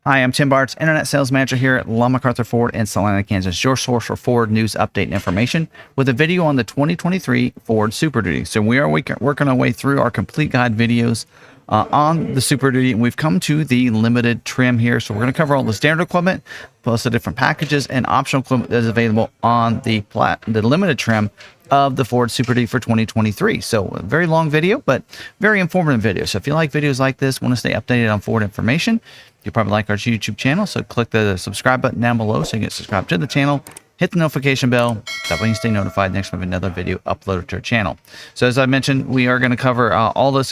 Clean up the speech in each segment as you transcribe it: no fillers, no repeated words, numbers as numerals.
Hi, I'm Tim Bartz, Internet Sales Manager here at McArthur Ford in Salina, Kansas, your source for Ford news, update, and information with a video on the 2023 Ford Super Duty. So we are working our way through our complete guide videos on the Super Duty, and we've come to the limited trim here. So we're going to cover all the standard equipment, plus the different packages and optional equipment that is available on the limited trim of the Ford Super Duty for 2023. So a very long video, but very informative video. So if you like videos like this, want to stay updated on Ford information, you probably like our YouTube channel. So click the subscribe button down below so you can get subscribed to the channel. Hit the notification bell. That way you stay notified next time we have another video uploaded to our channel. So as I mentioned, we are going to cover all this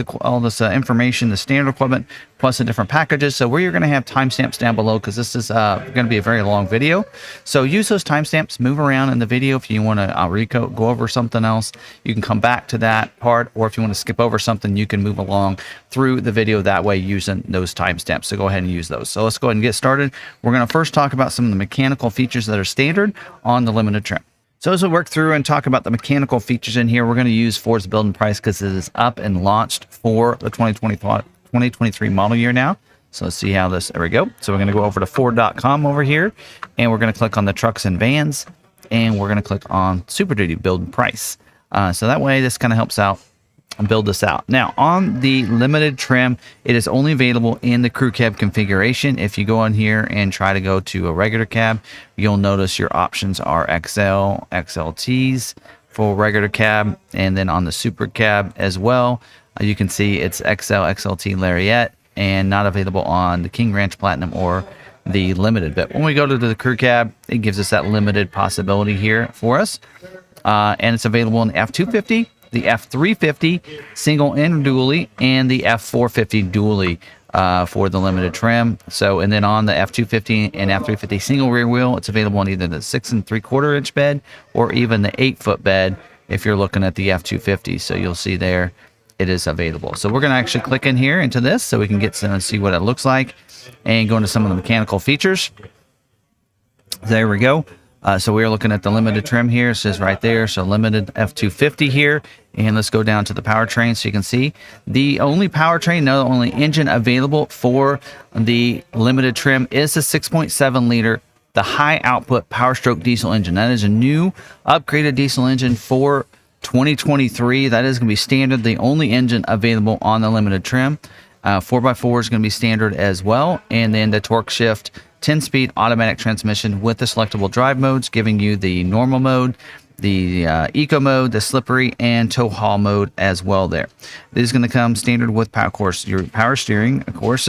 information, the standard equipment, plus the different packages. So we're going to have timestamps down below because this is going to be a very long video. So use those timestamps, move around in the video. If you want to go over something else, you can come back to that part. Or if you want to skip over something, you can move along through the video that way using those timestamps. So go ahead and use those. So let's go ahead and get started. We're going to first talk about some of the mechanical features that are standard on the limited trim. So as we work through and talk about the mechanical features in here, we're going to use Ford's building price because it is up and launched for the 2023 model year now. So let's see how this, there we go. So we're going to go over to Ford.com over here, and we're going to click on the trucks and vans, and we're going to click on Super Duty build price. So that way this kind of helps out and build this out. Now on the limited trim, it is only available in the crew cab configuration. If you go in here and try to go to a regular cab, you'll notice your options are XL, XLTs for regular cab, and then on the super cab as well, you can see it's XL, XLT Lariat, and not available on the King Ranch Platinum or the limited. But when we go to the crew cab, it gives us that limited possibility here for us, and it's available in the F250, the F350 single and dually, and the F450 dually for the limited trim. So, and then on the F250 and F350 single rear wheel, it's available on either the 6 3/4 inch bed or even the 8-foot bed if you're looking at the F250. So you'll see there it is available. So we're going to actually click in here into this so we can get to see what it looks like and go into some of the mechanical features. There we go. So we're looking at the limited trim here. It says right there, so limited F250 here. And let's go down to the powertrain so you can see the only powertrain, the only engine available for the limited trim is the 6.7 liter, the high output Power Stroke diesel engine. That is a new upgraded diesel engine for 2023. That is going to be standard, the only engine available on the limited trim. 4x4 is going to be standard as well. And then the torque shift 10-speed automatic transmission with the selectable drive modes, giving you the normal mode, the eco mode, the slippery, and tow haul mode as well there. It is going to come standard with power, of course, your power steering, of course.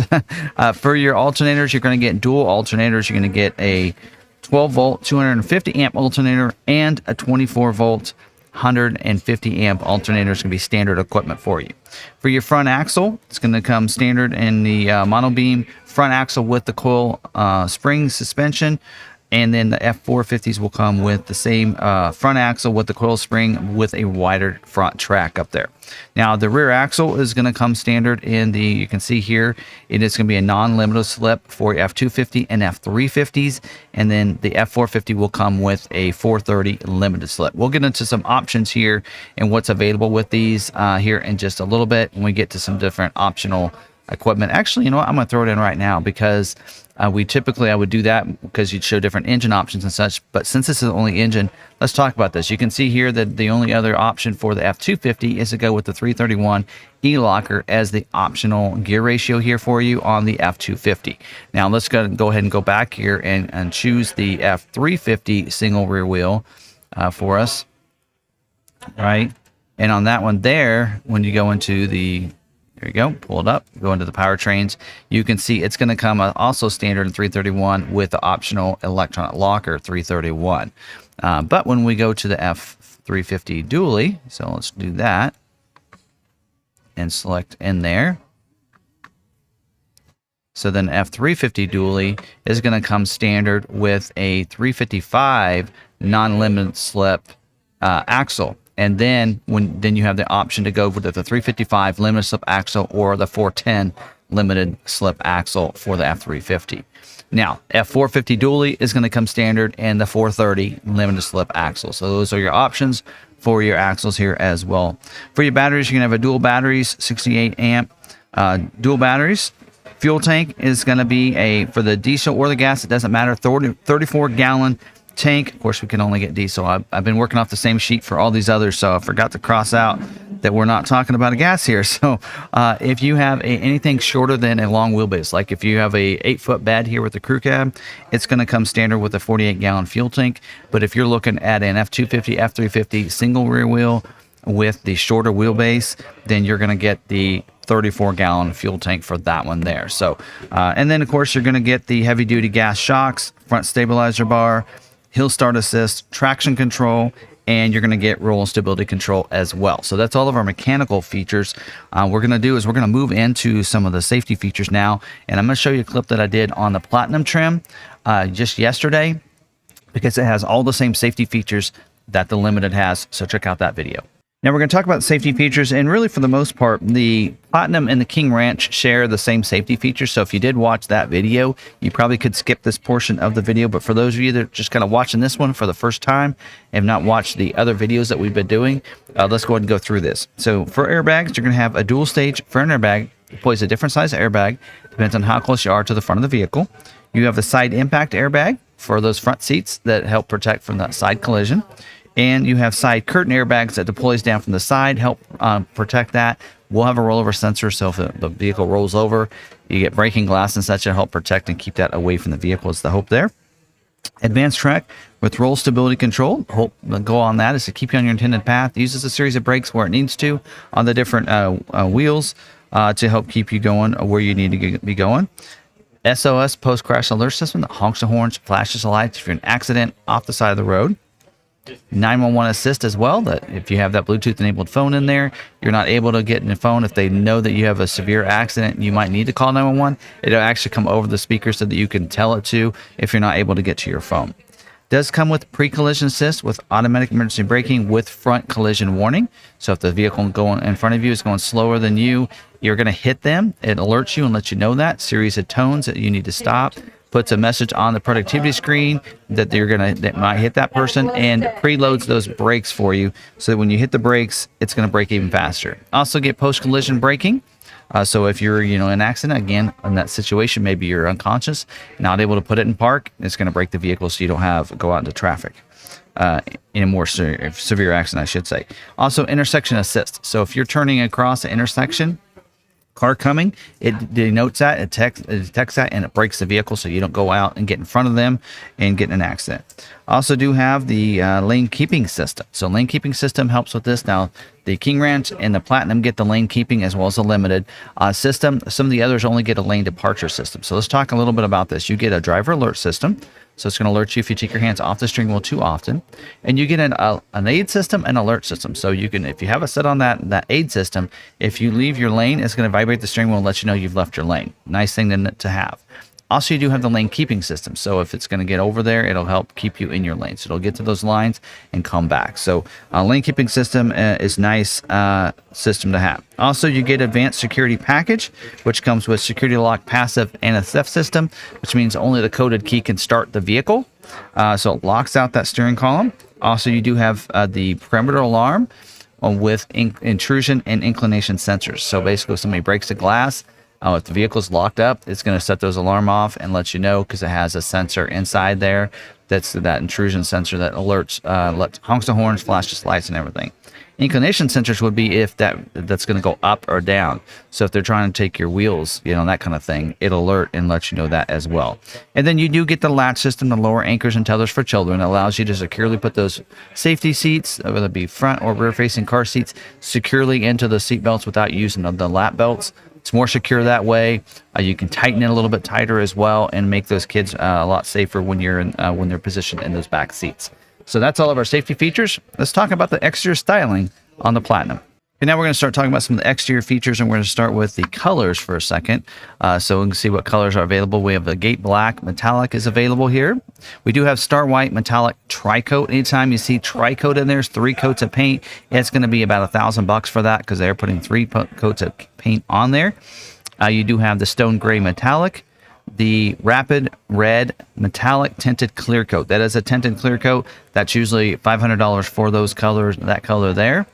For your alternators, you're going to get dual alternators. You're going to get a 12-volt, 250-amp alternator and a 24-volt, 150-amp alternator. Is going to be standard equipment for you. For your front axle, it's going to come standard in the monobeam front axle with the coil spring suspension, and then the F450s will come with the same front axle with the coil spring with a wider front track up there. Now the rear axle is going to come standard in the, you can see here, it is going to be a non-limited slip for F250 and F350s, and then the F450 will come with a 430 limited slip. We'll get into some options here and what's available with these here in just a little bit when we get to some different optional equipment. Actually, you know what? I'm going to throw it in right now because I would do that because you'd show different engine options and such. But since this is the only engine, let's talk about this. You can see here that the only other option for the F250 is to go with the 331 E-Locker as the optional gear ratio here for you on the F250. Now let's go ahead and go back here and choose the F350 single rear wheel for us. Right. And on that one there, when you go into the, there you go, pull it up, go into the powertrains, you can see it's going to come also standard in 331 with the optional electronic locker 331. But when we go to the F350 dually, so let's do that and select in there. So then F350 dually is going to come standard with a 355 non-limited slip axle. And then you have the option to go with the 355 limited slip axle or the 410 limited slip axle for the F350. Now, F450 dually is going to come standard and the 430 limited slip axle. So those are your options for your axles here as well. For your batteries, you're going to have a dual batteries, 68 amp dual batteries. Fuel tank is going to be for the diesel or the gas, it doesn't matter, 34-gallon tank. Of course, we can only get diesel. I've been working off the same sheet for all these others, so I forgot to cross out that we're not talking about a gas here. So if you have anything shorter than a long wheelbase, like if you have a 8-foot bed here with the crew cab, it's going to come standard with a 48-gallon fuel tank. But if you're looking at an F250, F350 single rear wheel with the shorter wheelbase, then you're going to get the 34-gallon fuel tank for that one there. So and then of course you're going to get the heavy duty gas shocks, front stabilizer bar, hill start assist, traction control, and you're going to get roll and stability control as well. So that's all of our mechanical features. We're going to move into some of the safety features now, and I'm going to show you a clip that I did on the Platinum trim just yesterday, because it has all the same safety features that the Limited has. So check out that video. Now we're going to talk about safety features, and really for the most part, the Platinum and the King Ranch share the same safety features. So if you did watch that video, you probably could skip this portion of the video. But for those of you that are just kind of watching this one for the first time and have not watched the other videos that we've been doing, let's go ahead and go through this. So for airbags, you're going to have a dual stage front airbag. Deploys a different size airbag, depends on how close you are to the front of the vehicle. You have a side impact airbag for those front seats that help protect from that side collision. And you have side curtain airbags that deploys down from the side, help protect that. We'll have a rollover sensor, so if the vehicle rolls over, you get braking glass and such to help protect and keep that away from the vehicle is the hope there. Advanced track with roll stability control. Hope the goal on that is to keep you on your intended path. It uses a series of brakes where it needs to on the different wheels to help keep you going where you need to be going. SOS post-crash alert system that honks the horns, flashes the lights if you're in an accident off the side of the road. 911 assist as well, that if you have that Bluetooth enabled phone in there, you're not able to get in the phone. If they know that you have a severe accident, you might need to call 911. It'll actually come over the speaker so that you can tell it to if you're not able to get to your phone. Does come with pre-collision assist with automatic emergency braking with front collision warning. So if the vehicle going in front of you is going slower than you, you're going to hit them. It alerts you and lets you know that. Series of tones that you need to stop. Puts a message on the productivity screen that that might hit that person, and preloads those brakes for you so that when you hit the brakes, it's going to brake even faster. Also get post-collision braking. So if you're in an accident, again, in that situation, maybe you're unconscious, not able to put it in park, it's going to brake the vehicle so you don't go out into traffic. In a more severe accident, I should say. Also intersection assist. So if you're turning across an intersection, car coming, it denotes that, it detects that, and it brakes the vehicle so you don't go out and get in front of them and get in an accident. Also do have the lane keeping system. So lane keeping system helps with this. Now the King Ranch and the Platinum get the lane keeping as well as the Limited system. Some of the others only get a lane departure system. So let's talk a little bit about this. You get a driver alert system. So it's going to alert you if you take your hands off the steering wheel too often. And you get an aid system and alert system. So you can, if you have it set on that aid system, if you leave your lane, it's going to vibrate the steering wheel and let you know you've left your lane. Nice thing to have. Also, you do have the lane keeping system. So if it's going to get over there, it'll help keep you in your lane. So it'll get to those lines and come back. So lane keeping system is nice system to have. Also, you get advanced security package, which comes with security lock passive and a theft system, which means only the coded key can start the vehicle. So it locks out that steering column. Also, you do have the perimeter alarm with intrusion and inclination sensors. So basically, if somebody breaks the glass, if the vehicle's locked up, it's going to set those alarm off and let you know because it has a sensor inside there. That's that intrusion sensor that alerts, honks the horns, flashes lights, and everything. Inclination sensors would be if that's going to go up or down. So if they're trying to take your wheels, that kind of thing, it'll alert and let you know that as well. And then you do get the latch system, the lower anchors and tethers for children. It allows you to securely put those safety seats, whether it be front or rear facing car seats, securely into the seat belts without using the lap belts. It's more secure that way. You can tighten it a little bit tighter as well and make those kids a lot safer when they're positioned in those back seats. So that's all of our safety features. Let's talk about the exterior styling on the Platinum. And now we're going to start talking about some of the exterior features, and we're going to start with the colors for a second. So we can see what colors are available. We have the Gate Black Metallic is available here. We do have Star White Metallic Tri-Coat. Anytime you see Tri-Coat in there, it's 3 coats of paint. It's going to be about $1,000 for that because they're putting 3 coats of paint on there. You do have the Stone Gray Metallic, the Rapid Red Metallic Tinted Clear Coat. That is a tinted clear coat. That's usually $500 for those colors, that color there.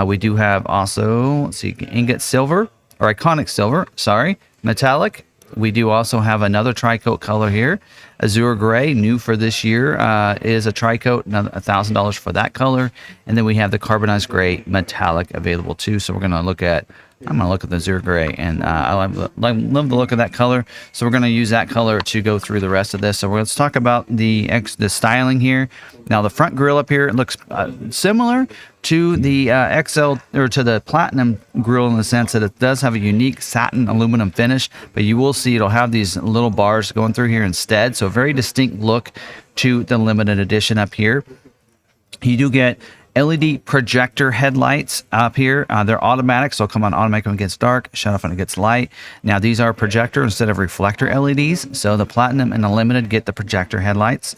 We do have also, let's see, Ingot Silver, or Iconic Silver, sorry, Metallic, We do also have another tri-coat color here. Azure Gray, new for this year, is a tri-coat, another $1,000 for that color. And then we have the Carbonized Gray Metallic available too. So we're going to look at, I'm going to look at the Azure Gray, and I love the look of that color. So we're going to use that color to go through the rest of this. So let's talk about the styling here. Now the front grille up here, it looks similar to the XL or to the Platinum grille in the sense that it does have a unique satin aluminum finish, but you will see it'll have these little bars going through here instead. So a very distinct look to the limited edition up here. You do get LED projector headlights up here. They're automatic, so they'll come on automatic when it gets dark, shut off when it gets light. Now these are projector instead of reflector LEDs, so the Platinum and the Limited get the projector headlights.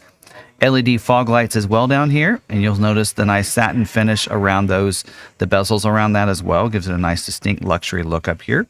LED fog lights as well down here, and you'll notice the nice satin finish around those, the bezels around that as well. Gives it a nice distinct luxury look up here.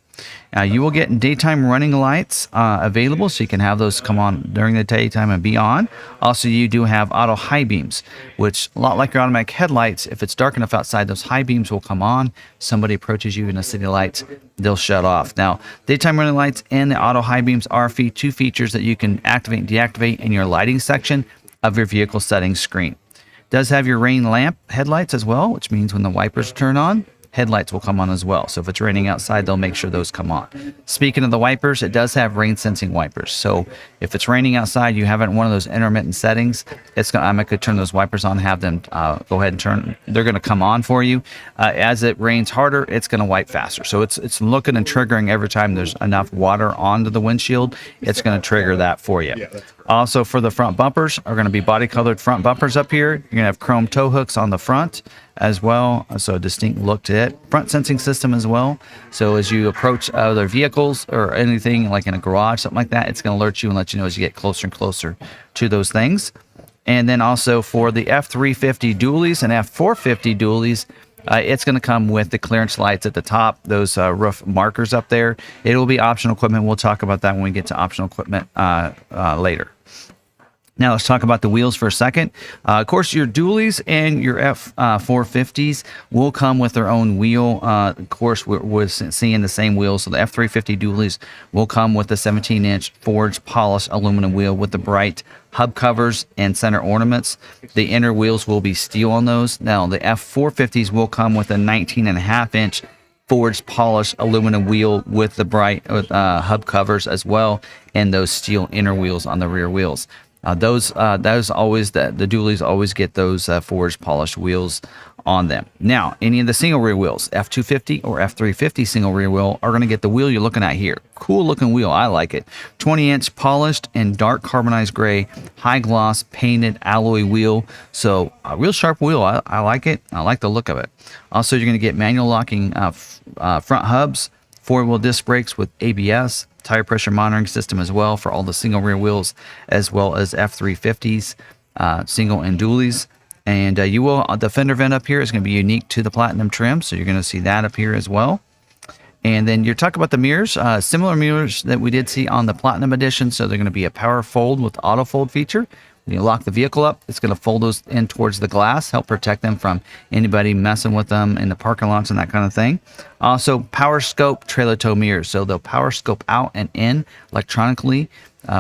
You will get daytime running lights available, so you can have those come on during the daytime and beyond. Also, you do have auto high beams, which a lot like your automatic headlights, if it's dark enough outside, those high beams will come on. Somebody approaches you in the city lights, they'll shut off. Now, daytime running lights and the auto high beams are two features that you can activate and deactivate in your lighting section of your vehicle settings screen. It does have your rain lamp headlights as well, which means when the wipers turn on, headlights will come on as well. So if it's raining outside, they'll make sure those come on. Speaking of the wipers, it does have rain sensing wipers. So if it's raining outside, you have it in one of those intermittent settings, I'm going to turn those wipers on, have them go ahead and turn. They're going to come on for you. As it rains harder, it's going to wipe faster. So it's looking and triggering every time there's enough water onto the windshield. It's going to trigger that for you. Yeah, also, for the front bumpers are going to be body colored front bumpers up here. You're going to have chrome tow hooks on the front as well, so a distinct look to it. Front sensing system as well, so as you approach other vehicles or anything like in a garage, something like that, it's going to alert you and let you know as you get closer and closer to those things. And then also for the F350 dualies and F450 dualies, it's going to come with the clearance lights at the top, those roof markers up there. It will be optional equipment. We'll talk about that when we get to optional equipment later. Now let's talk about the wheels for a second. Of course, your dualies and your F450s will come with their own wheel. Of course, we're seeing the same wheels. So the F350 dualies will come with the 17-inch forged polished aluminum wheel with the bright hub covers and center ornaments. The inner wheels will be steel on those. Now the F450s will come with a 19.5-inch forged polished aluminum wheel with the bright hub covers as well, and those steel inner wheels on the rear wheels. Those always the dualies always get those forged polished wheels on them. Now, any of the single rear wheels, F250 or F350 single rear wheel, are going to get the wheel you're looking at here. Cool looking wheel, I like it. 20-inch polished and dark carbonized gray, high gloss painted alloy wheel. So a real sharp wheel. I like it. I like the look of it. Also, you're going to get manual locking front hubs, 4-wheel disc brakes with ABS, tire pressure monitoring system as well for all the single rear wheels, as well as F350s, single and dualies. And the fender vent up here is going to be unique to the Platinum trim, so you're going to see that up here as well. And then you're talking about the mirrors, similar mirrors that we did see on the Platinum edition. So they're going to be a power fold with auto fold feature. When you lock the vehicle up, it's going to fold those in towards the glass, help protect them from anybody messing with them in the parking lots and that kind of thing. Also, power scope trailer tow mirrors. So they'll power scope out and in electronically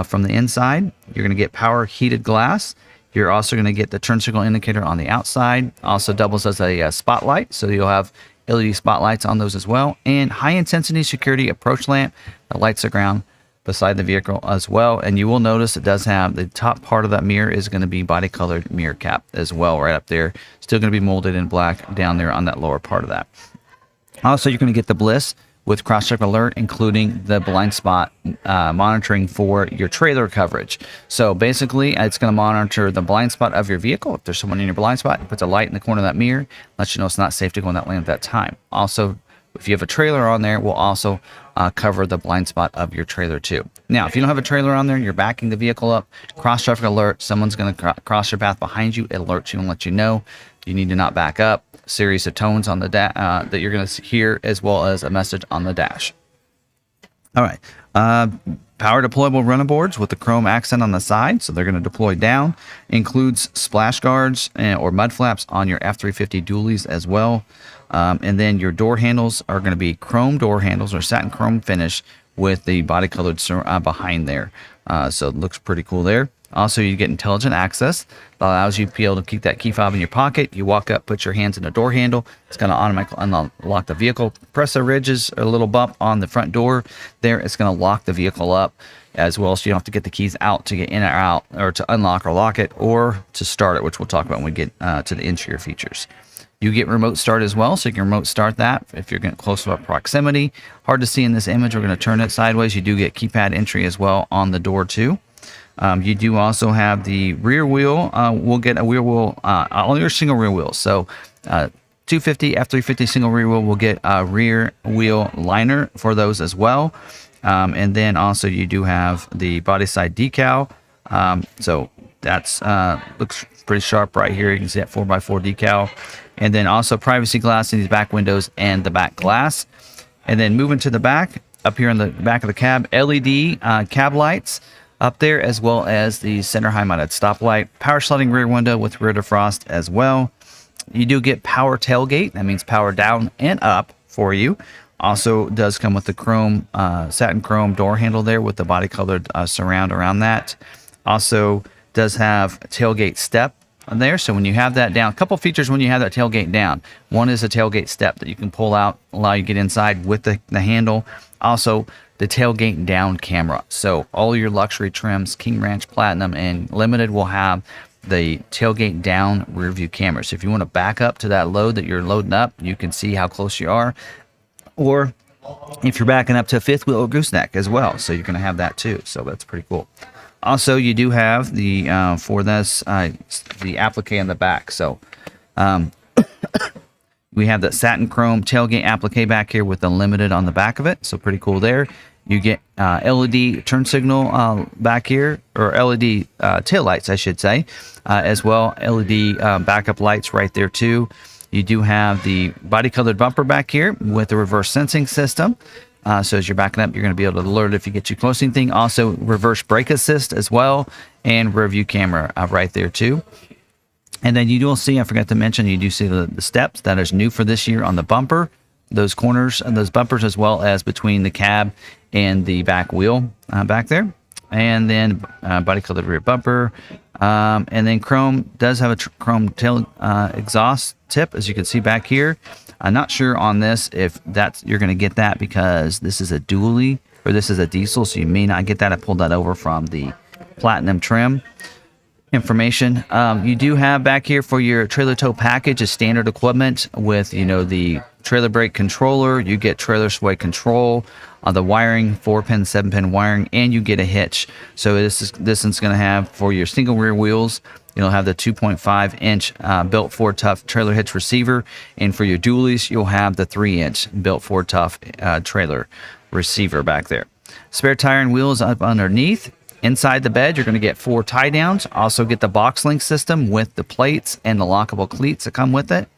from the inside. You're going to get power heated glass. You're also going to get the turn signal indicator on the outside. Also doubles as a spotlight, so you'll have LED spotlights on those as well. And high intensity security approach lamp that lights the ground beside the vehicle as well. And you will notice it does have the top part of that mirror is going to be body colored mirror cap as well, right up there. Still going to be molded in black down there on that lower part of that. Also, you're going to get the Bliss with cross-check alert, including the blind spot monitoring for your trailer coverage. So basically, it's going to monitor the blind spot of your vehicle. If there's someone in your blind spot, it puts a light in the corner of that mirror, lets you know it's not safe to go in that lane at that time. Also, if you have a trailer on there, we'll also cover the blind spot of your trailer too. Now, if you don't have a trailer on there and you're backing the vehicle up, cross-traffic alert, someone's going to cross your path behind you, it alerts you and lets you know you need to not back up. Series of tones on the that you're going to hear, as well as a message on the dash. All right. Power deployable running boards with the chrome accent on the side, so they're going to deploy down. Includes splash guards or mud flaps on your F350 dualies as well. And then your door handles are going to be chrome door handles or satin chrome finish with the body colored behind there. So it looks pretty cool there. Also, you get intelligent access that allows you to be able to keep that key fob in your pocket. You walk up, put your hands in the door handle. It's going to automatically unlock the vehicle. Press the ridges, a little bump on the front door there. It's going to lock the vehicle up as well, so you don't have to get the keys out to get in or out, or to unlock or lock it, or to start it, which we'll talk about when we get to the interior features. You get remote start as well, so you can remote start that if you're getting close to a proximity. Hard to see in this image. We're going to turn it sideways. You do get keypad entry as well on the door too. You do also have the rear wheel. We'll get a rear wheel on your single rear wheels. So 250, F350 single rear wheel will get a rear wheel liner for those as well. And then also you do have the body side decal. So that's looks pretty sharp right here. You can see that 4x4 decal. And then also privacy glass in these back windows and the back glass. And then moving to the back, up here in the back of the cab, LED cab lights up there, as well as the center high mounted stoplight, power sliding rear window with rear defrost as well. You do get power tailgate. That means power down and up for you. Also does come with the chrome, satin chrome door handle there with the body colored surround around that. Also does have tailgate step there. So when you have that down, a couple features when you have that tailgate down. One is a tailgate step that you can pull out, allow you to get inside with the handle. Also, the tailgate down camera. So all your luxury trims, King Ranch Platinum and Limited, will have the tailgate down rear view camera. So if you want to back up to that load that you're loading up, you can see how close you are. Or if you're backing up to a fifth wheel or gooseneck as well. So you're going to have that too. So that's pretty cool. Also, you do have the for this the applique in the back. So we have that satin chrome tailgate applique back here with the Limited on the back of it. So pretty cool there. You get LED turn signal back here, or LED tail lights, I should say, as well. LED backup lights right there too. You do have the body colored bumper back here with the reverse sensing system. So as you're backing up, you're going to be able to alert if you get too close to anything. Also reverse brake assist as well, and rear view camera right there too. And then you will see, I forgot to mention, you do see the steps that is new for this year on the bumper, those corners and those bumpers, as well as between the cab and the back wheel back there. And then body colored rear bumper. And then chrome does have a chrome tail exhaust tip, as you can see back here. I'm not sure on this if that's you're going to get that because this is a dually, or this is a diesel, so you may not get that. I pulled that over from the Platinum trim information. You do have back here for your trailer tow package a standard equipment with, you know, the trailer brake controller. You get trailer sway control, the wiring, 4-pin, 7-pin wiring, and you get a hitch. So this is going to have for your single rear wheels. You'll have the 2.5-inch built Ford Tough trailer hitch receiver, and for your dualies, you'll have the 3-inch built Ford Tough trailer receiver back there. Spare tire and wheels up underneath. Inside the bed, you're going to get 4 tie downs. Also get the box link system with the plates and the lockable cleats that come with it.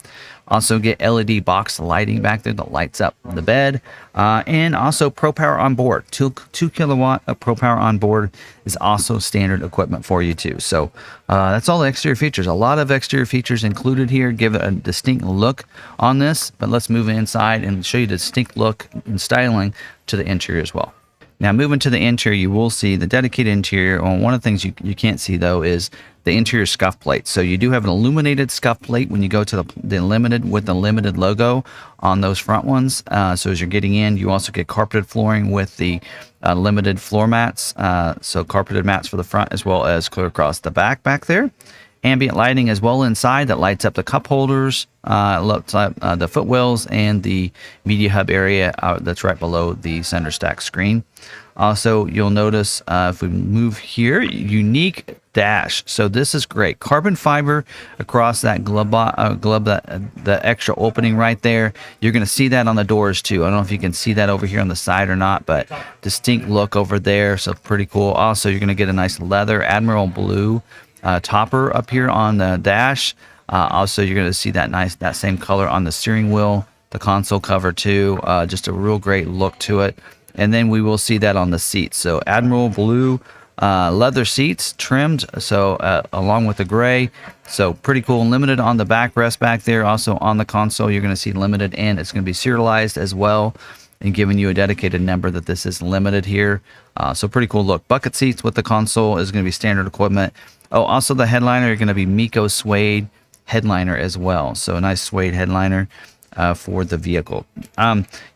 Also get LED box lighting back there that lights up the bed. And also Pro Power on board. 2 kilowatt of Pro Power on board is also standard equipment for you too. So that's all the exterior features. A lot of exterior features included here. Give it a distinct look on this. But let's move inside and show you the distinct look and styling to the interior as well. Now, moving to the interior, you will see the dedicated interior. Well, one of the things you can't see, though, is the interior scuff plate. So you do have an illuminated scuff plate when you go to the Limited with the Limited logo on those front ones. So as you're getting in, you also get carpeted flooring with the Limited floor mats. So carpeted mats for the front as well as clear across the back there. Ambient lighting as well inside that lights up the cup holders, lights up the footwells, and the media hub area that's right below the center stack screen. Also, you'll notice if we move here, unique dash. So this is great. Carbon fiber across that glove, the extra opening right there. You're going to see that on the doors too. I don't know if you can see that over here on the side or not, but distinct look over there. So pretty cool. Also, you're going to get a nice leather Admiral blue topper up here on the dash. Also, you're going to see that same color on the steering wheel, the console cover too. Just a real great look to it. And then we will see that on the seats. So Admiral blue leather seats trimmed, so along with the gray. So pretty cool. Limited on the backrest back there. Also on the console, you're going to see Limited, and it's going to be serialized as well. and giving you a dedicated number that this is limited here. So pretty cool look. Bucket seats with the console is going to be standard equipment. Oh, also the headliner are going to be Miko suede headliner as well. So a nice suede headliner for the vehicle.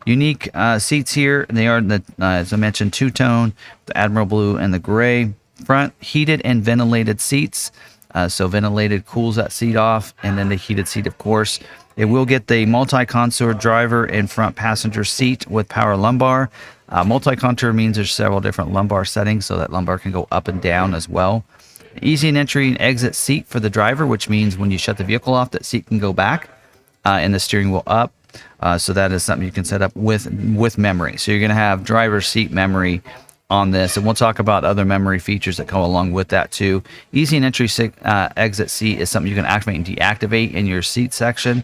Unique seats here. They are, as I mentioned, two-tone, the Admiral Blue and the gray. Front heated and ventilated seats. So ventilated cools that seat off, and then the heated seat, of course. It will get the multi-contour driver and front passenger seat with power lumbar. Multi-contour means there's several different lumbar settings, so that lumbar can go up and down as well. Easy and entry and exit seat for the driver, which means when you shut the vehicle off, that seat can go back and the steering wheel up. So that is something you can set up with memory. So you're going to have driver seat memory on this, and we'll talk about other memory features that come along with that too. Easy and entry exit seat is something you can activate and deactivate in your seat section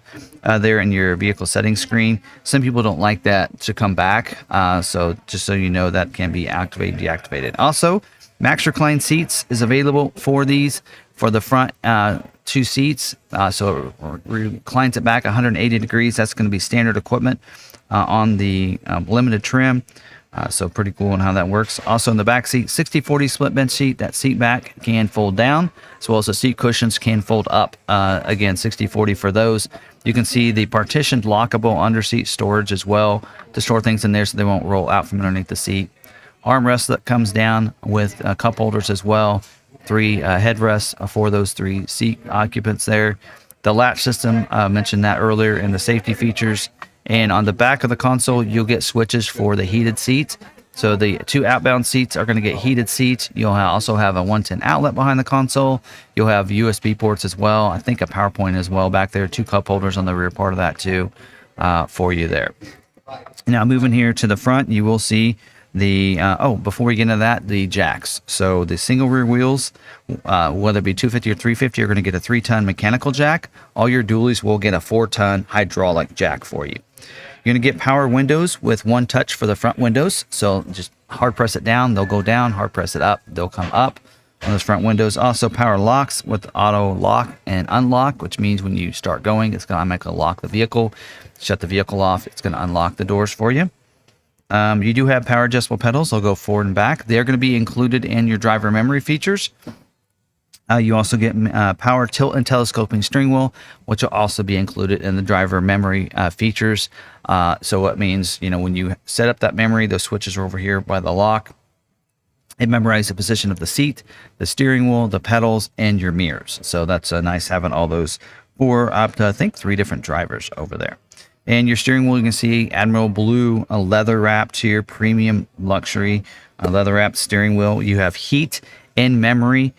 there in your vehicle settings screen. Some people don't like that to come back, so just so you know, that can be activated, deactivated. Also, max recline seats is available for these for the front two seats, so it reclines it back 180 degrees. That's going to be standard equipment on the limited trim. So pretty cool on how that works. Also in the back seat, 60/40 split bench seat. That seat back can fold down, as well as the seat cushions can fold up. Again, 60/40 for those. You can see the partitioned lockable underseat storage as well to store things in there so they won't roll out from underneath the seat. Armrest that comes down with cup holders as well. 3 headrests for those 3 seat occupants there. The latch system, mentioned that earlier, in the safety features. And on the back of the console, you'll get switches for the heated seats. So the 2 outbound seats are going to get heated seats. You'll also have a 110 outlet behind the console. You'll have USB ports as well. I think a power point as well back there. 2 cup holders on the rear part of that too for you there. Now moving here to the front, you will see the before we get into that, the jacks. So the single rear wheels, whether it be 250 or 350, are going to get a 3-ton mechanical jack. All your dualies will get a 4-ton hydraulic jack for you. You're going to get power windows with 1 touch for the front windows. So just hard press it down, they'll go down. Hard press it up, they'll come up on those front windows. Also power locks with auto lock and unlock, which means when you start going, it's going to automatically lock the vehicle. Shut the vehicle off, it's going to unlock the doors for you. You do have power adjustable pedals. They'll go forward and back. They're going to be included in your driver memory features. You also get power tilt and telescoping steering wheel, which will also be included in the driver memory features. So it means, when you set up that memory, those switches are over here by the lock. It memorizes the position of the seat, the steering wheel, the pedals, and your mirrors. So that's nice having all those for up to, I think, 3 different drivers over there. And your steering wheel, you can see Admiral Blue, a leather wrapped here, premium luxury leather wrapped steering wheel. You have heat and memory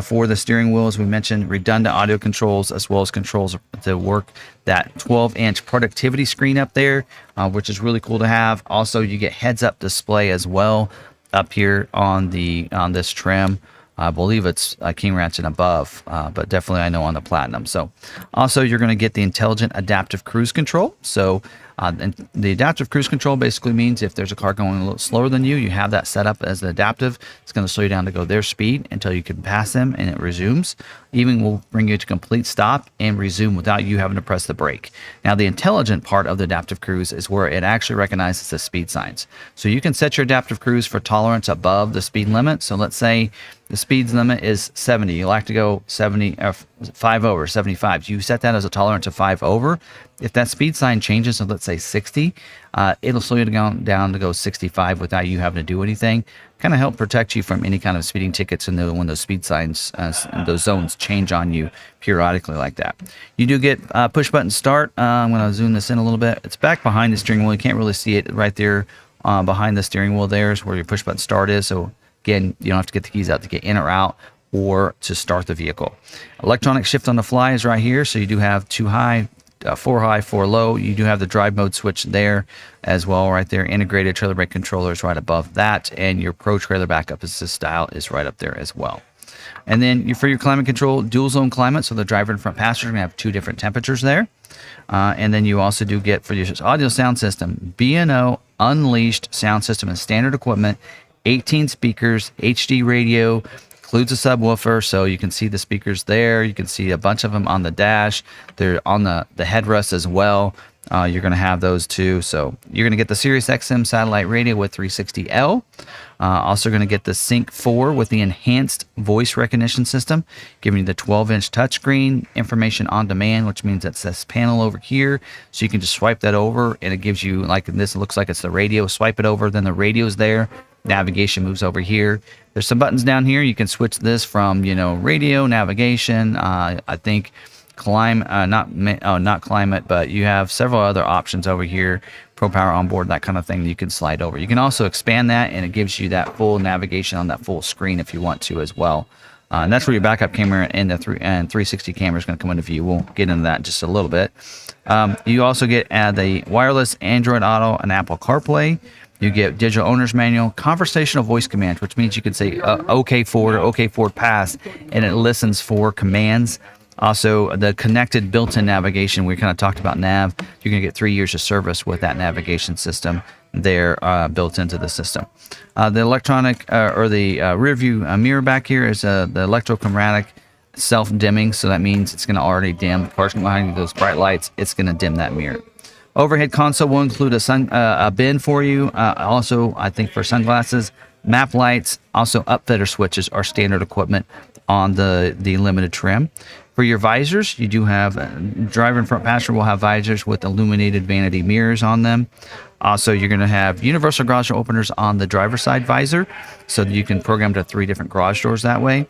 for the steering wheel, as we mentioned, redundant audio controls, as well as controls to work that 12-inch productivity screen up there, which is really cool to have. Also, you get heads-up display as well up here on this trim. I believe it's King Ranch and above, but definitely I know on the Platinum. So also you're going to get the intelligent adaptive cruise control. So and the adaptive cruise control basically means if there's a car going a little slower than you, you have that set up as an adaptive. It's going to slow you down to go their speed until you can pass them, and it resumes. Even will bring you to complete stop and resume without you having to press the brake. Now the intelligent part of the adaptive cruise is where it actually recognizes the speed signs. So you can set your adaptive cruise for tolerance above the speed limit. So let's say the speed limit is 70. You like to go 70 or 5 over, 75. You set that as a tolerance of 5 over. If that speed sign changes to, let's say, 60, it'll slow you down to go 65 without you having to do anything. Kind of help protect you from any kind of speeding tickets when those speed signs and those zones change on you periodically like that. You do get push button start. I'm going to zoom this in a little bit. It's back behind the steering wheel. You can't really see it right there behind the steering wheel. There's where your push button start is. So again, you don't have to get the keys out to get in or out or to start the vehicle. Electronic shift on the fly is right here. So you do have 2 high, 4 high, 4 low. You do have the drive mode switch there as well, right there. Integrated trailer brake controller is right above that, and your Pro trailer backup assist style is right up there as well. And then for your climate control, dual zone climate, so the driver and front passenger are going to have 2 different temperatures there. And then you also do get for your audio sound system, B&O Unleashed sound system and standard equipment, 18 speakers, HD radio, includes a subwoofer, so you can see the speakers there. You can see a bunch of them on the dash. They're on the headrest as well. You're going to have those too. So you're going to get the Sirius XM satellite radio with 360L. Also going to get the Sync 4 with the enhanced voice recognition system, giving you the 12-inch touchscreen, information on demand, which means it's this panel over here. So you can just swipe that over and it gives you, like this, it looks like it's the radio. Swipe it over, then the radio's there. Navigation moves over here. There's some buttons down here. You can switch this from, radio, navigation, I think not climate, but you have several other options over here. Pro Power Onboard, that kind of thing you can slide over. You can also expand that and it gives you that full navigation on that full screen if you want to as well. And that's where your backup camera and the 360 camera is going to come into view. We'll get into that in just a little bit. You also get the wireless Android Auto and Apple CarPlay. You get digital owner's manual, conversational voice commands, which means you can say OK forward or OK forward pass, and it listens for commands. Also, the connected built-in navigation. We kind of talked about nav. You're going to get 3 years of service with that navigation system there built into the system. The electronic or the rear view mirror back here is the electrochromatic self-dimming. So that means it's going to already dim. Parking behind those bright lights, it's going to dim that mirror. Overhead console will include a bin for you. Also, I think for sunglasses, map lights, also upfitter switches are standard equipment on the limited trim. For your visors, you do have driver and front passenger will have visors with illuminated vanity mirrors on them. Also, you're going to have universal garage door openers on the driver's side visor, so that you can program to 3 different garage doors that way.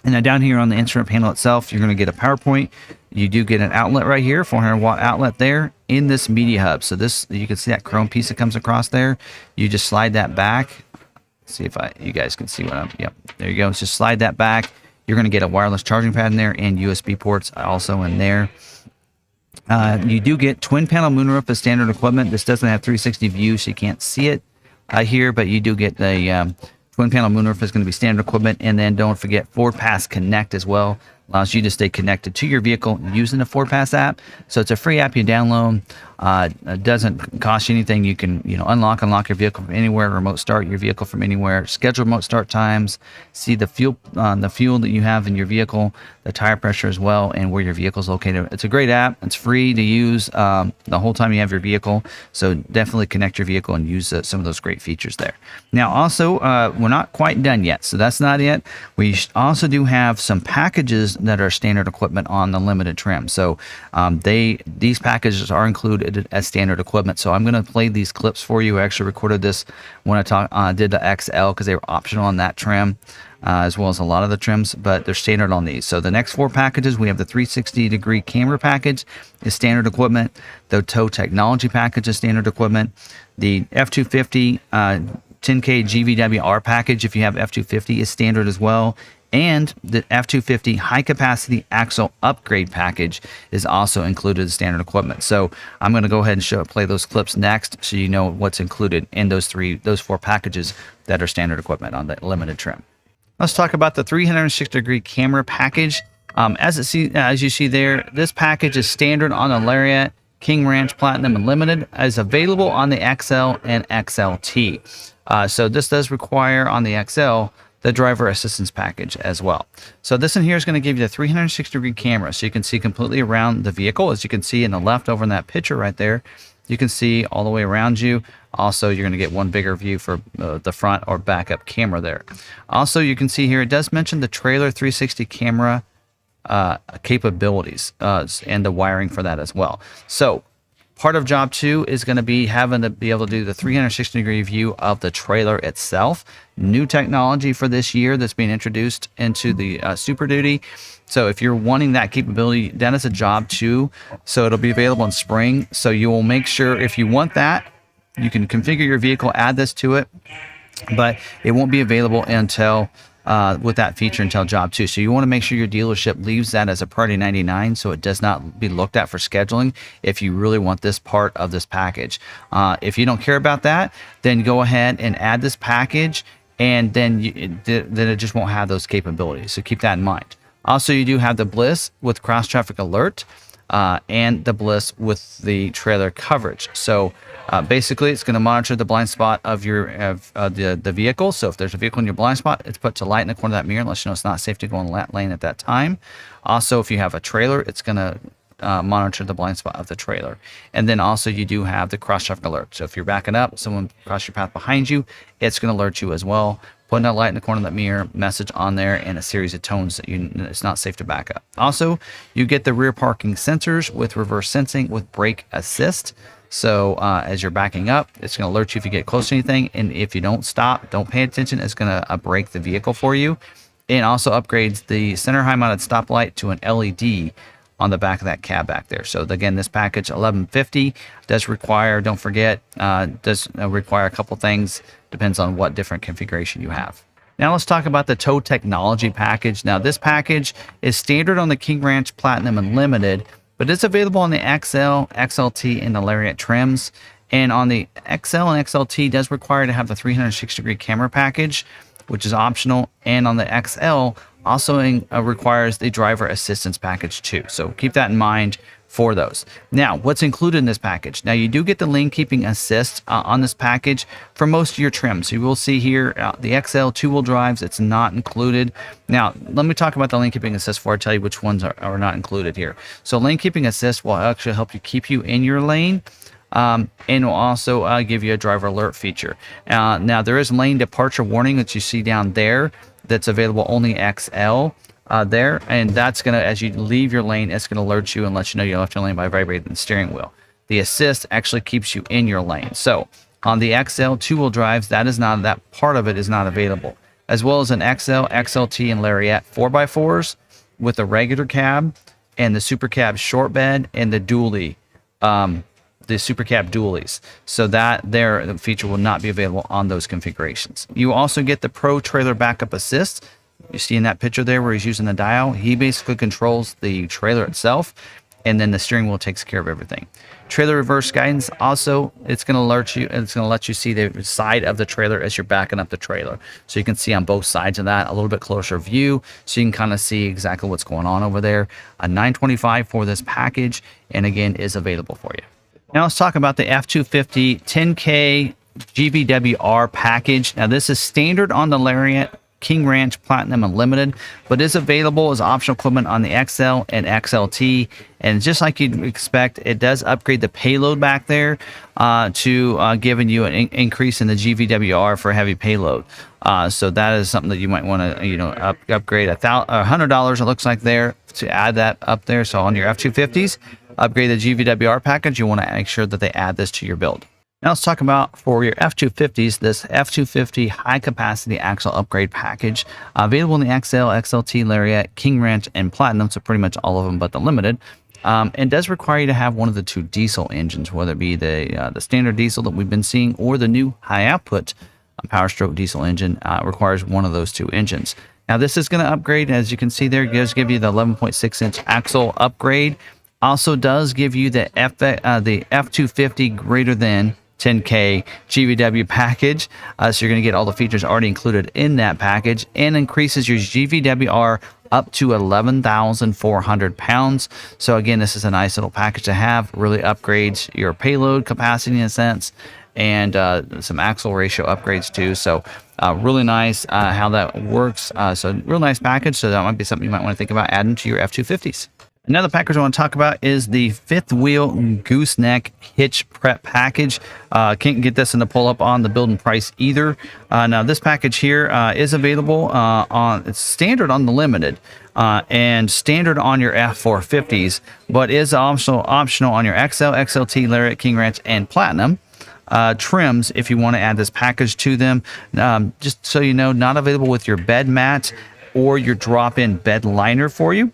And then down here on the instrument panel itself, you're going to get a power point. You do get an outlet right here, 400-watt outlet there in this media hub. So this, you can see that chrome piece that comes across there. You just slide that back. See if you guys can see what I'm. Yep, there you go. Just slide that back. You're going to get a wireless charging pad in there and USB ports also in there. You do get twin panel moonroof as standard equipment. This doesn't have 360 view, so you can't see it here, but you do get the twin panel moonroof is going to be standard equipment. And then don't forget Ford Pass Connect as well. Allows you to stay connected to your vehicle using the Ford Pass app. So it's a free app you download. It doesn't cost you anything. You can unlock your vehicle from anywhere, remote start your vehicle from anywhere, schedule remote start times, see the fuel that you have in your vehicle, the tire pressure as well, and where your vehicle is located. It's a great app. It's free to use the whole time you have your vehicle. So definitely connect your vehicle and use some of those great features there. Now also, we're not quite done yet. So that's not it. We also do have some packages that are standard equipment on the limited trim. So these packages are included as standard equipment. So I'm going to play these clips for you. I actually recorded this when I did the XL because they were optional on that trim, as well as a lot of the trims, but they're standard on these. So the next 4 packages, we have the 360-degree camera package is standard equipment. The tow technology package is standard equipment. The F250 10K GVWR package, if you have F250, is standard as well. And the F250 high-capacity axle upgrade package is also included as standard equipment. So I'm going to go ahead and play those clips next, so you know what's included in those 4 packages that are standard equipment on the limited trim. Let's talk about the 360-degree camera package. As you see there, this package is standard on the Lariat, King Ranch Platinum, and Limited. Is available on the XL and XLT. So this does require on the XL the driver assistance package as well. So this in here is going to give you the 360-degree camera, so you can see completely around the vehicle. As you can see in the left over in that picture right there, you can see all the way around you. Also, you're going to get one bigger view for the front or backup camera there. Also, you can see here, it does mention the trailer 360 camera capabilities and the wiring for that as well. So part of job 2 is going to be having to be able to do the 360-degree view of the trailer itself. New technology for this year that's being introduced into the Super Duty. So if you're wanting that capability, that is a job 2. So it'll be available in spring. So you will make sure if you want that, you can configure your vehicle, add this to it, but it won't be available until with that feature until job 2. So you want to make sure your dealership leaves that as a priority 99 so it does not be looked at for scheduling if you really want this part of this package. If you don't care about that, then go ahead and add this package, and then it just won't have those capabilities. So keep that in mind. Also, you do have the Bliss with cross traffic alert and the Bliss with the trailer coverage. So basically, it's going to monitor the blind spot of the vehicle. So if there's a vehicle in your blind spot, it's put to light in the corner of that mirror, unless you know it's not safe to go in that lane at that time. Also, if you have a trailer, it's going to monitor the blind spot of the trailer. And then also you do have the cross traffic alert. So if you're backing up, someone cross your path behind you, it's going to alert you as well. Putting a light in the corner of that mirror, message on there, and a series of tones that it's not safe to back up. Also, you get the rear parking sensors with reverse sensing with brake assist. So as you're backing up, it's going to alert you if you get close to anything. And if you don't stop, don't pay attention, it's going to brake the vehicle for you. And also upgrades the center high mounted stoplight to an LED on the back of that cab back there. So again, this package $1150 does require, don't forget, does require a couple things. Depends on what different configuration you have. Now let's talk about the tow technology package. Now this package is standard on the King Ranch Platinum Unlimited, but it's available on the XL, XLT, and the Lariat trims. And on the XL and XLT does require to have the 360-degree camera package, which is optional. And on the XL also requires the driver assistance package too. So keep that in mind for those. Now, what's included in this package? Now, you do get the lane keeping assist on this package for most of your trims. You will see here the XL 2-wheel drives, it's not included. Now, let me talk about the lane keeping assist before I tell you which ones are not included here. So lane keeping assist will actually help you keep you in your lane. And will also give you a driver alert feature. Now, there is lane departure warning that you see down there that's available only XL there, and that's going to, as you leave your lane, it's going to alert you and let you know you left your lane by vibrating the steering wheel. The assist actually keeps you in your lane. So on the XL 2-wheel drives, that part of it is not available, as well as an XL, XLT, and Lariat 4x4s with a regular cab and the super cab short bed and the dually. The super cab dualies. So the feature will not be available on those configurations. You also get the Pro Trailer Backup Assist. You see in that picture there where he's using the dial, he basically controls the trailer itself, and then the steering wheel takes care of everything. Trailer reverse guidance, also, it's going to alert you, and it's going to let you see the side of the trailer as you're backing up the trailer. So you can see on both sides of that a little bit closer view, so you can kind of see exactly what's going on over there. A $925 for this package, and again, is available for you. Now let's talk about the F250 10K GVWR package. Now this is standard on the Lariat King Ranch Platinum Unlimited, but is available as optional equipment on the XL and XLT. And just like you'd expect, it does upgrade the payload back there to giving you an increase in the GVWR for heavy payload. So that is something that you might want to, upgrade $100. It looks like there to add that up there. So on your F250s, upgrade the GVWR package. You want to make sure that they add this to your build. Now let's talk about for your F250s, this F250 high capacity axle upgrade package, available in the XL, XLT, Lariat, King Ranch, and Platinum. So pretty much all of them, but the limited. And does require you to have one of the two diesel engines, whether it be the standard diesel that we've been seeing or the new high output Power Stroke diesel engine. Requires one of those two engines. Now this is going to upgrade, as you can see there, it does give you the 11.6-inch axle upgrade. Also does give you the F250 greater than 10K GVW package. So you're going to get all the features already included in that package, and increases your GVWR up to 11,400 pounds. So again, this is a nice little package to have. Really upgrades your payload capacity in a sense, and some axle ratio upgrades too. So really nice how that works. So real nice package. So that might be something you might want to think about adding to your F250s. Another package I want to talk about is the fifth wheel Gooseneck hitch prep package. Can't get this in the pull up on the build and price either. Now this package here is available it's standard on the limited and standard on your F450s, but is optional on your XL, XLT, Lariat, King Ranch, and Platinum trims if you want to add this package to them. Just so you know, not available with your bed mat or your drop-in bed liner for you.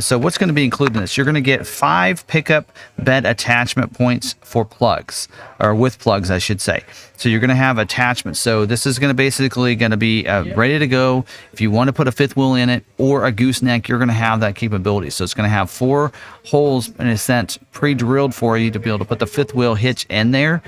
So what's going to be included in this? You're going to get 5 pickup bed attachment points for plugs, or with plugs, I should say. So you're going to have attachments. So this is going to basically be ready to go. If you want to put a fifth wheel in it or a gooseneck, you're going to have that capability. So it's going to have 4 holes, in a sense, pre-drilled for you to be able to put the fifth wheel hitch in there,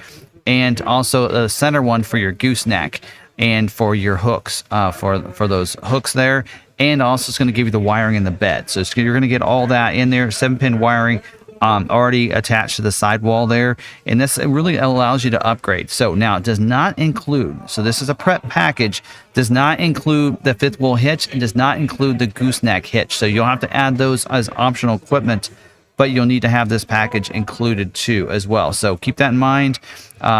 and also a center one for your gooseneck and for your hooks, for those hooks there. And also it's going to give you the wiring in the bed. So you're going to get all that in there, 7-pin wiring already attached to the sidewall there. And this really allows you to upgrade. So now it does not include, so this is a prep package, does not include the fifth wheel hitch, and does not include the gooseneck hitch. So you'll have to add those as optional equipment but you'll need to have this package included too as well. So keep that in mind.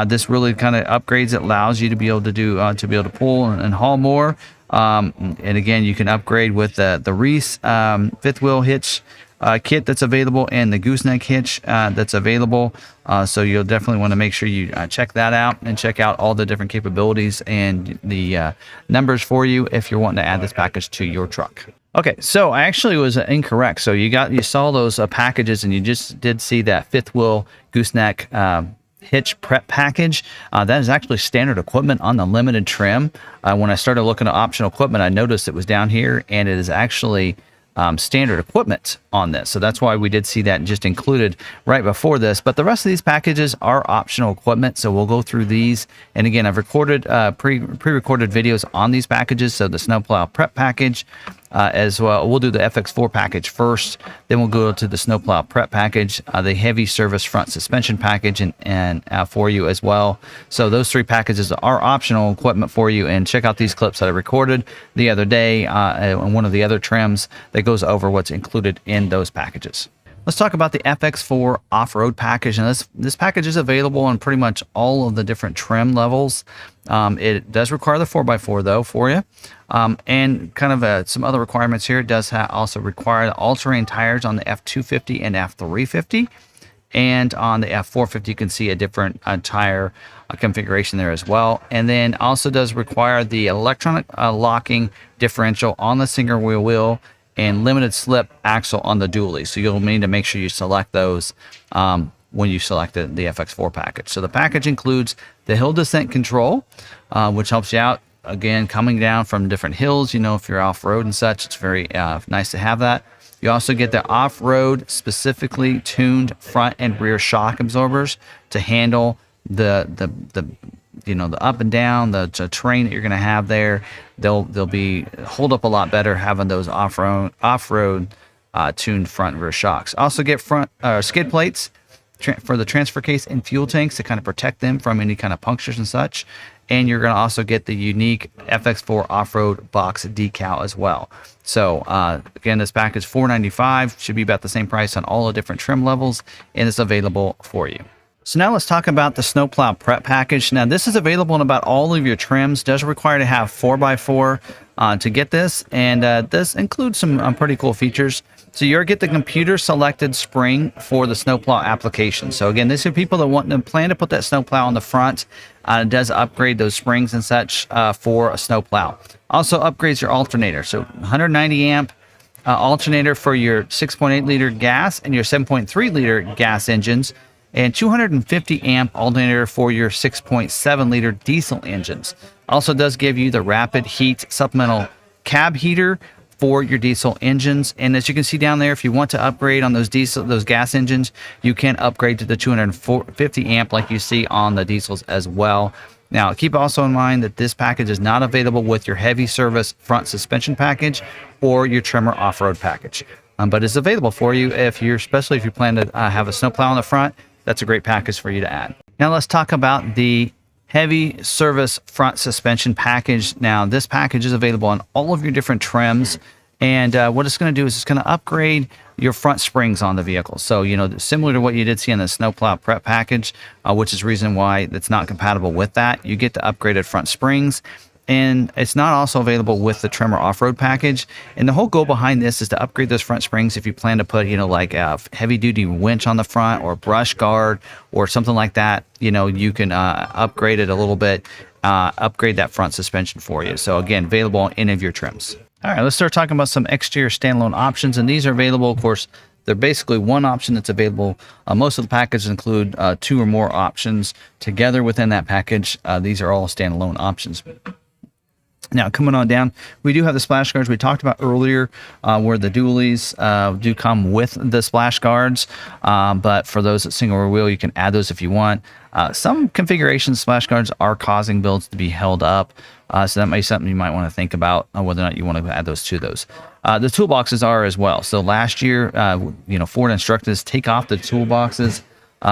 This really kind of upgrades it, allows you to be able to do to be able to pull and haul more. And again, you can upgrade with the Reese fifth wheel hitch kit that's available, and the Gooseneck hitch that's available. So you'll definitely want to make sure you check that out and check out all the different capabilities and the numbers for you if you're wanting to add this package to your truck. Okay, so I actually was incorrect. So you saw those packages, and you just did see that fifth wheel Gooseneck hitch prep package. That is actually standard equipment on the limited trim. When I started looking at optional equipment, I noticed it was down here, and it is actually standard equipment on this. So that's why we did see that just included right before this. But the rest of these packages are optional equipment. So we'll go through these. And again, I've recorded pre-recorded videos on these packages. So the snowplow prep package as well. We'll do the Fx4 package first. Then we'll go to the snowplow prep package, the heavy service front suspension package, and for you as well. So those three packages are optional equipment for you. And check out these clips that I recorded the other day on one of the other trims that goes over what's included in those packages. Let's talk about the Fx4 Off Road Package. And this package is available on pretty much all of the different trim levels. It does require the 4x4 though for you. And kind of some other requirements here. It does also require the all-terrain tires on the F250 and F350. And on the F450, you can see a different tire configuration there as well. And then also does require the electronic locking differential on the single wheel and limited slip axle on the dually. So you'll need to make sure you select those when you select the Fx4 package. So the package includes the hill descent control, which helps you out, again, coming down from different hills. You know, if you're off-road and such, it's very nice to have that. You also get the off-road specifically tuned front and rear shock absorbers to handle the up and down, the terrain that you're going to have there. They'll be hold up a lot better having those off-road tuned front and rear shocks. Also get front skid plates for the transfer case and fuel tanks to kind of protect them from any kind of punctures and such. And you're going to also get the unique Fx4 off-road box decal as well. So again, this package $495 should be about the same price on all the different trim levels, and it's available for you. So now let's talk about the snowplow prep package. Now this is available in about all of your trims. Does require to have 4x4 to get this, and this includes some pretty cool features. So you'll get the computer selected spring for the snowplow application. So again, this is people that want to plan to put that snowplow on the front. It does upgrade those springs and such for a snowplow. Also upgrades your alternator. So 190 amp alternator for your 6.8 liter gas and your 7.3 liter gas engines, and 250 amp alternator for your 6.7 liter diesel engines. Also does give you the rapid heat supplemental cab heater for your diesel engines. And as you can see down there, if you want to upgrade on those gas engines, you can upgrade to the 250 amp like you see on the diesels as well. Now, keep also in mind that this package is not available with your heavy service front suspension package or your trimmer off-road package. But it's available for you especially if you plan to have a snowplow on the front. That's a great package for you to add. Now let's talk about the heavy service front suspension package. Now this package is available on all of your different trims, and what it's going to do is it's going to upgrade your front springs on the vehicle. So, you know, similar to what you did see in the snowplow prep package, which is the reason why it's not compatible with that. You get the upgraded front springs, and it's not also available with the trimmer off-road package. And the whole goal behind this is to upgrade those front springs if you plan to put, you know, like a heavy-duty winch on the front or brush guard or something like that. You know, you can upgrade it a little bit, upgrade that front suspension for you. So again, available on any of your trims. All right, let's start talking about some exterior standalone options, and these are available, of course. They're basically one option that's available. Most of the packages include two or more options together within that package. These are all standalone options. Now, coming on down, we do have the splash guards we talked about earlier, where the dualies do come with the splash guards. But for those at single rear wheel, you can add those if you want. Some configurations, splash guards are causing builds to be held up. So that might be something you might want to think about whether or not you want to add those to those. The toolboxes are as well. So last year, you know, Ford instructed us take off the toolboxes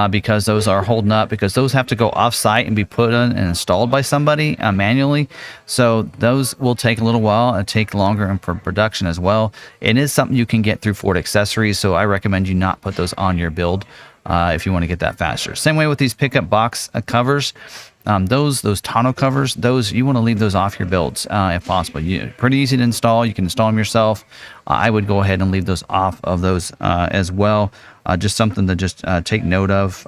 because those are holding up, because those have to go off site and be put in and installed by somebody manually. So those will take a little while and take longer in production as well. It is something you can get through Ford Accessories, so I recommend you not put those on your build if you want to get that faster. Same way with these pickup box covers. Those tonneau covers, those you want to leave those off your builds if possible. Pretty easy to install. You can install them yourself. I would go ahead and leave those off of those as well. Just something to just take note of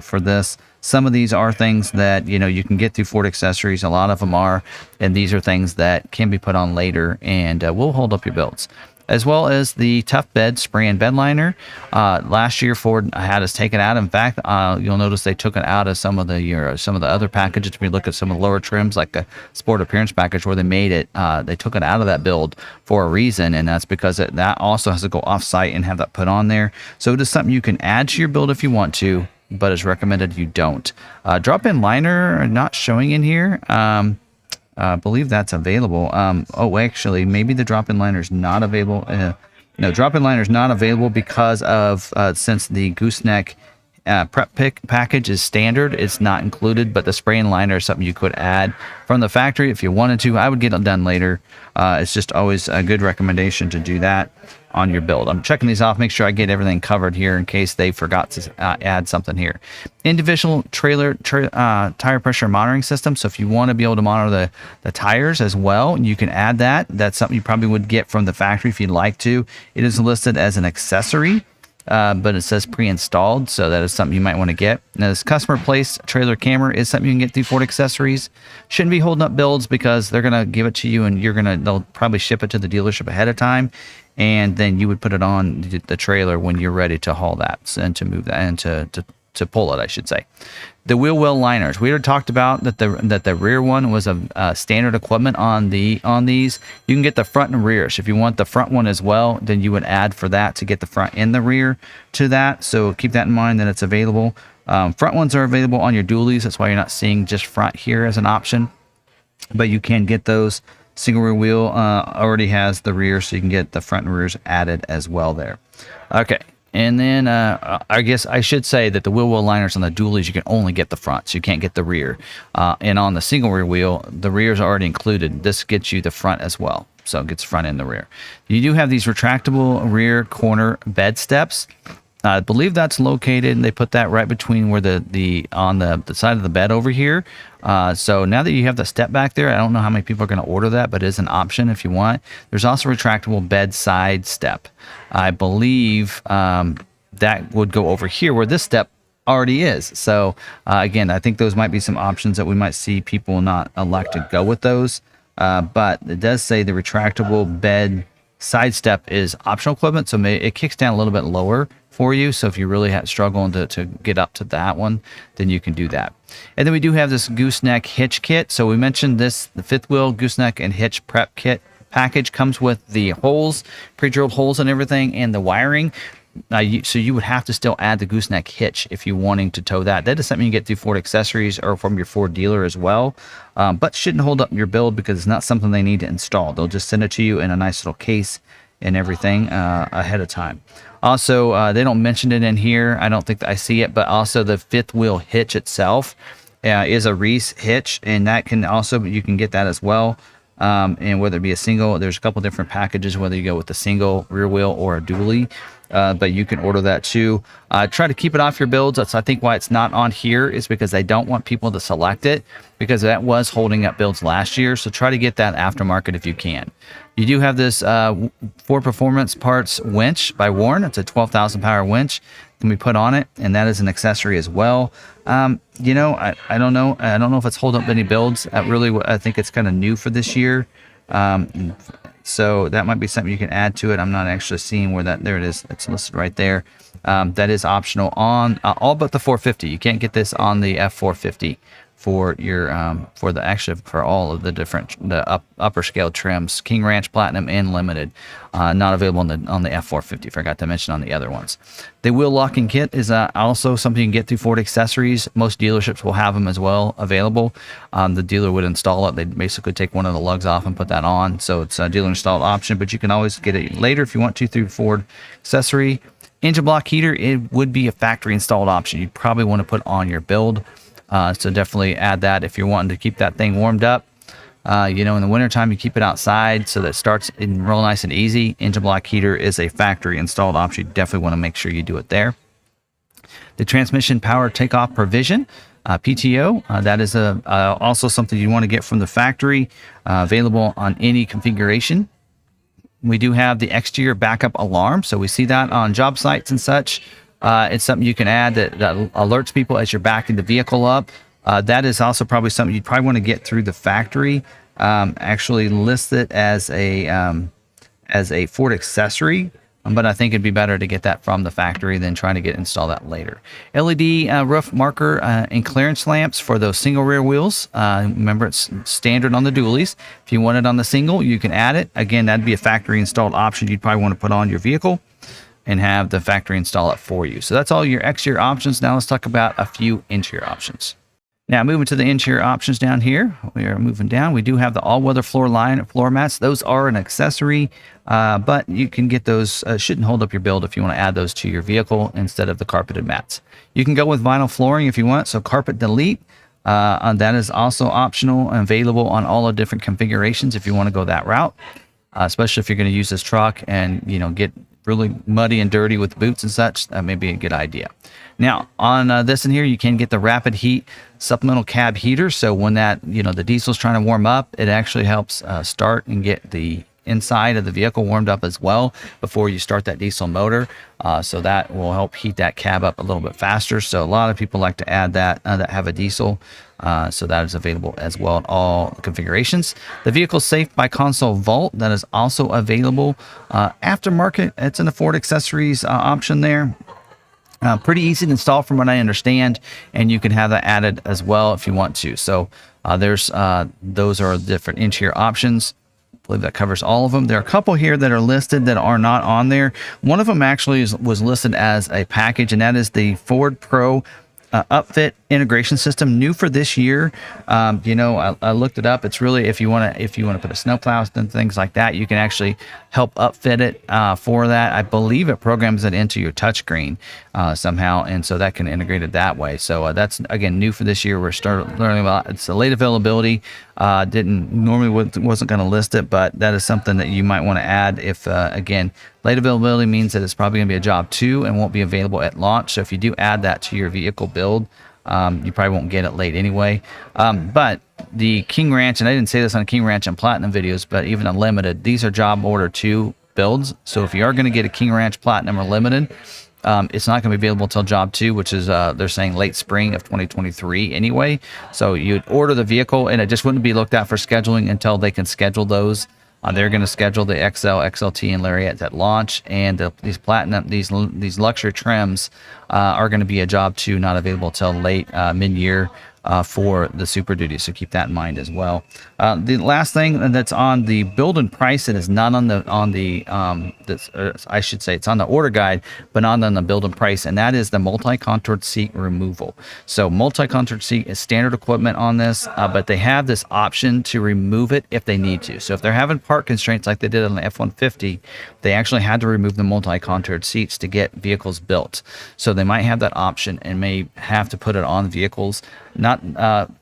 for this. Some of these are things that you can get through Ford Accessories. A lot of them are, and these are things that can be put on later and will hold up your builds. As well as the Tough Bed spray and bed liner. Last year Ford had us take it out. In fact, you'll notice they took it out of some of the other packages. If you look at some of the lower trims, like the Sport Appearance package where they made it, they took it out of that build for a reason, and that's because that also has to go off site and have that put on there. So it is something you can add to your build if you want to, but it's recommended you don't. Drop-in liner not showing in here. I believe that's available. Oh, actually, maybe the drop-in liner is not available. No, drop-in liner is not available because of since the Gooseneck prep pick package is standard, it's not included. But the spray and liner is something you could add from the factory if you wanted to. I would get it done later. It's just always a good recommendation to do that on your build. I'm checking these off, make sure I get everything covered here in case they forgot to add something here. Individual tire pressure monitoring system. So if you want to be able to monitor the tires as well, you can add that. That's something you probably would get from the factory if you'd like to. It is listed as an accessory, but it says pre-installed, so that is something you might want to get. Now, this customer placed trailer camera is something you can get through Ford Accessories. Shouldn't be holding up builds because they're gonna give it to you, and they'll probably ship it to the dealership ahead of time, and then you would put it on the trailer when you're ready to haul that and to move that and to pull it, I should say. The wheel well liners. We already talked about that the rear one was a standard equipment on these. You can get the front and rear. So if you want the front one as well, then you would add for that to get the front and the rear to that. So keep that in mind that it's available. Front ones are available on your dualies. That's why you're not seeing just front here as an option. But you can get those. Single rear wheel already has the rear, so you can get the front and rears added as well there. Okay. And then I guess I should say that the wheel well liners on the dualies, you can only get the front, so you can't get the rear. And on the single rear wheel, the rear is already included. This gets you the front as well, so it gets front and the rear. You do have these retractable rear corner bed steps. I believe that's located, and they put that right between where on the side of the bed over here. So now that you have the step back there, I don't know how many people are going to order that, but it is an option if you want. There's also a retractable bedside step. I believe that would go over here where this step already is. So again, I think those might be some options that we might see people not elect to go with those. But it does say the retractable bed side step is optional equipment, so it kicks down a little bit lower for you. So if you really struggling to get up to that one, then you can do that. And then we do have this Gooseneck hitch kit. So we mentioned this, the fifth wheel Gooseneck and hitch prep kit package comes with the holes, pre-drilled holes and everything, and the wiring. So you would have to still add the Gooseneck hitch if you're wanting to tow that. That is something you get through Ford Accessories or from your Ford dealer as well, but shouldn't hold up your build because it's not something they need to install. They'll just send it to you in a nice little case and everything ahead of time. Also, they don't mention it in here. I don't think that I see it, but also the fifth wheel hitch itself is a Reese hitch, and that can also, you can get that as well. And whether it be a single, there's a couple different packages, whether you go with the single rear wheel or a dually, but you can order that too. Try to keep it off your builds. That's, I think, why it's not on here is because they don't want people to select it, because that was holding up builds last year. So try to get that aftermarket if you can. You do have this Ford Performance Parts winch by Warren. It's a 12,000 power winch can be put on it, and that is an accessory as well. You know, I don't know. I don't know if it's hold up any builds. I think it's kind of new for this year. So that might be something you can add to it. I'm not actually seeing where there it is. It's listed right there. That is optional on all but the 450. You can't get this on the F450 for your for all of the different upper scale trims, King Ranch, Platinum, and Limited. Not available on the F450. Forgot to mention on the other ones. The wheel locking kit is also something you can get through Ford Accessories. Most dealerships will have them as well available. The dealer would install it. They basically take one of the lugs off and put that on. So it's a dealer installed option, but you can always get it later if you want to through Ford Accessory. Engine block heater, it would be a factory installed option. You'd probably want to put on your build. So definitely add that if you're wanting to keep that thing warmed up. In the wintertime, you keep it outside so that it starts in real nice and easy. Engine block heater is a factory installed option. You definitely want to make sure you do it there. The transmission power takeoff provision, PTO, that is also something you want to get from the factory, available on any configuration. We do have the exterior backup alarm, so we see that on job sites and such. It's something you can add that alerts people as you're backing the vehicle up. That is also probably something you'd probably want to get through the factory. Actually list it as a Ford accessory, but I think it'd be better to get that from the factory than trying to install that later. LED roof marker and clearance lamps for those single rear wheels. Remember, it's standard on the dualies. If you want it on the single, you can add it. Again, that'd be a factory installed option you'd probably want to put on your vehicle and have the factory install it for you. So that's all your exterior options. Now let's talk about a few interior options. Now, moving to the interior options down here, we are moving down. We do have the all-weather floor mats. Those are an accessory, but you can get those. Shouldn't hold up your build if you want to add those to your vehicle instead of the carpeted mats. You can go with vinyl flooring if you want. So carpet delete, that is also optional and available on all the different configurations if you want to go that route, especially if you're going to use this truck and get really muddy and dirty with boots and such. That may be a good idea. Now, on this in here, you can get the rapid heat supplemental cab heater. So when that, the diesel's trying to warm up, it actually helps start and get the inside of the vehicle warmed up as well before you start that diesel motor. So that will help heat that cab up a little bit faster. So a lot of people like to add that have a diesel. So that is available as well in all configurations. The vehicle safe by console vault, that is also available aftermarket. It's in the Ford accessories option there. Pretty easy to install from what I understand, and you can have that added as well if you want to. So those are different interior options. I believe that covers all of them. There are a couple here that are listed that are not on there. One of them actually was listed as a package, and that is the Ford Pro upfit integration system, new for this year. I looked it up. It's really if you want to put a snowplow and things like that, you can actually help upfit it for that. I believe it programs it into your touchscreen somehow, and so that can integrate it that way. So that's again new for this year. We're starting learning about it's a late availability. Wasn't going to list it, but that is something that you might want to add if again, late availability means that it's probably going to be a job 2 and won't be available at launch. So if you do add that to your vehicle build, you probably won't get it late anyway. But the King Ranch, and I didn't say this on King Ranch and Platinum videos, but even Unlimited, these are job order 2 builds. So if you are going to get a King Ranch Platinum or Limited, it's not going to be available until job 2, which is they're saying late spring of 2023 anyway. So you'd order the vehicle, and it just wouldn't be looked at for scheduling until they can schedule those. They're going to schedule the XL, XLT, and Lariat at launch, and these platinum, these luxury trims are going to be a job 2, not available till late mid-year for the Super Duty. So keep that in mind as well. The last thing that's on the build and price, it is not on the I should say it's on the order guide, but not on the build and price, and that is the multi-contoured seat removal. So multi-contoured seat is standard equipment on this, but they have this option to remove it if they need to. So if they're having part constraints like they did on the F-150, they actually had to remove the multi-contoured seats to get vehicles built. So they might have that option and may have to put it on vehicles. Not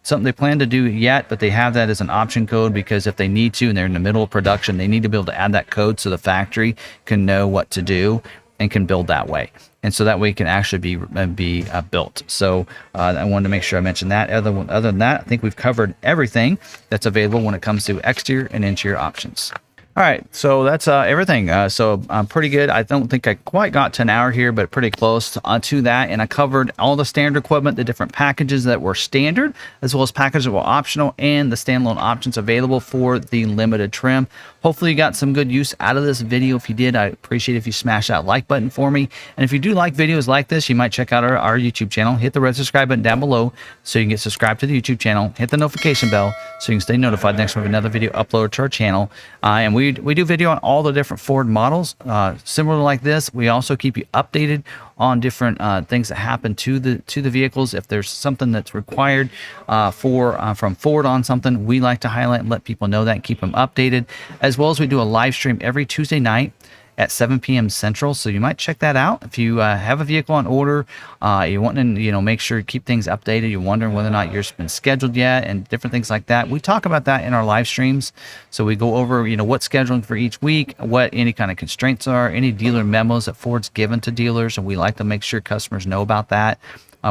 something they plan to do yet, but they have that as an option code because if they need to and they're in the middle of production, they need to be able to add that code so the factory can know what to do and can build that way. And so that way it can actually be built. So I wanted to make sure I mentioned that. Other than that, I think we've covered everything that's available when it comes to exterior and interior options. All right, so that's everything. So I'm pretty good. I don't think I quite got to an hour here, but pretty close to that. And I covered all the standard equipment, the different packages that were standard, as well as packages that were optional, and the standalone options available for the limited trim. Hopefully you got some good use out of this video. If you did, I appreciate if you smash that like button for me. And if you do like videos like this, you might check out our YouTube channel. Hit the red subscribe button down below so you can get subscribed to the YouTube channel. Hit the notification bell so you can stay notified next time we have another video uploaded to our channel. And we do video on all the different Ford models, similar like this. We also keep you updated on different things that happen to the vehicles. If there's something that's required from Ford on something, we like to highlight and let people know that and keep them updated. As well as we do a live stream every Tuesday night at 7 p.m. Central. So you might check that out. If you have a vehicle on order, you want to make sure you keep things updated. You're wondering whether or not yours been scheduled yet and different things like that. We talk about that in our live streams. So we go over what's scheduling for each week, what any kind of constraints are, any dealer memos that Ford's given to dealers, and we like to make sure customers know about that.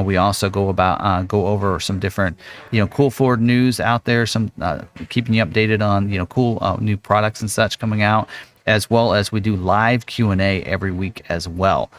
We also go over some different, cool Ford news out there, some keeping you updated on, cool new products and such coming out, as well as we do live Q&A every week as well.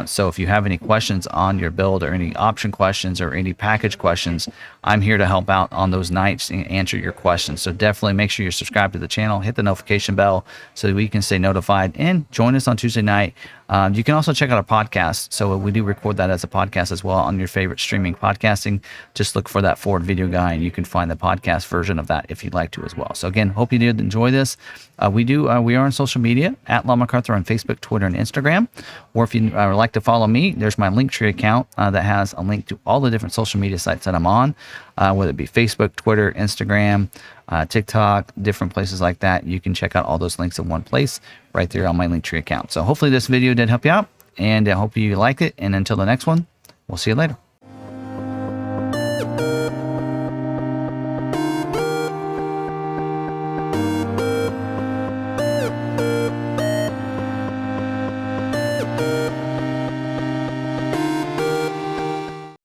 So if you have any questions on your build or any option questions or any package questions, I'm here to help out on those nights and answer your questions. So definitely make sure you're subscribed to the channel, hit the notification bell so that we can stay notified, and join us on Tuesday night. You can also check out our podcast. So we do record that as a podcast as well on your favorite streaming podcasting. Just look for that Ford video guy and you can find the podcast version of that if you'd like to as well. So again, hope you did enjoy this. We are on social media at Law McArthur on Facebook, Twitter, and Instagram. Or if you would like to follow me, there's my Linktree account that has a link to all the different social media sites that I'm on, whether it be Facebook, Twitter, Instagram, TikTok, different places like that. You can check out all those links in one place right there on my Linktree account. So hopefully this video did help you out, and I hope you liked it. And until the next one, we'll see you later.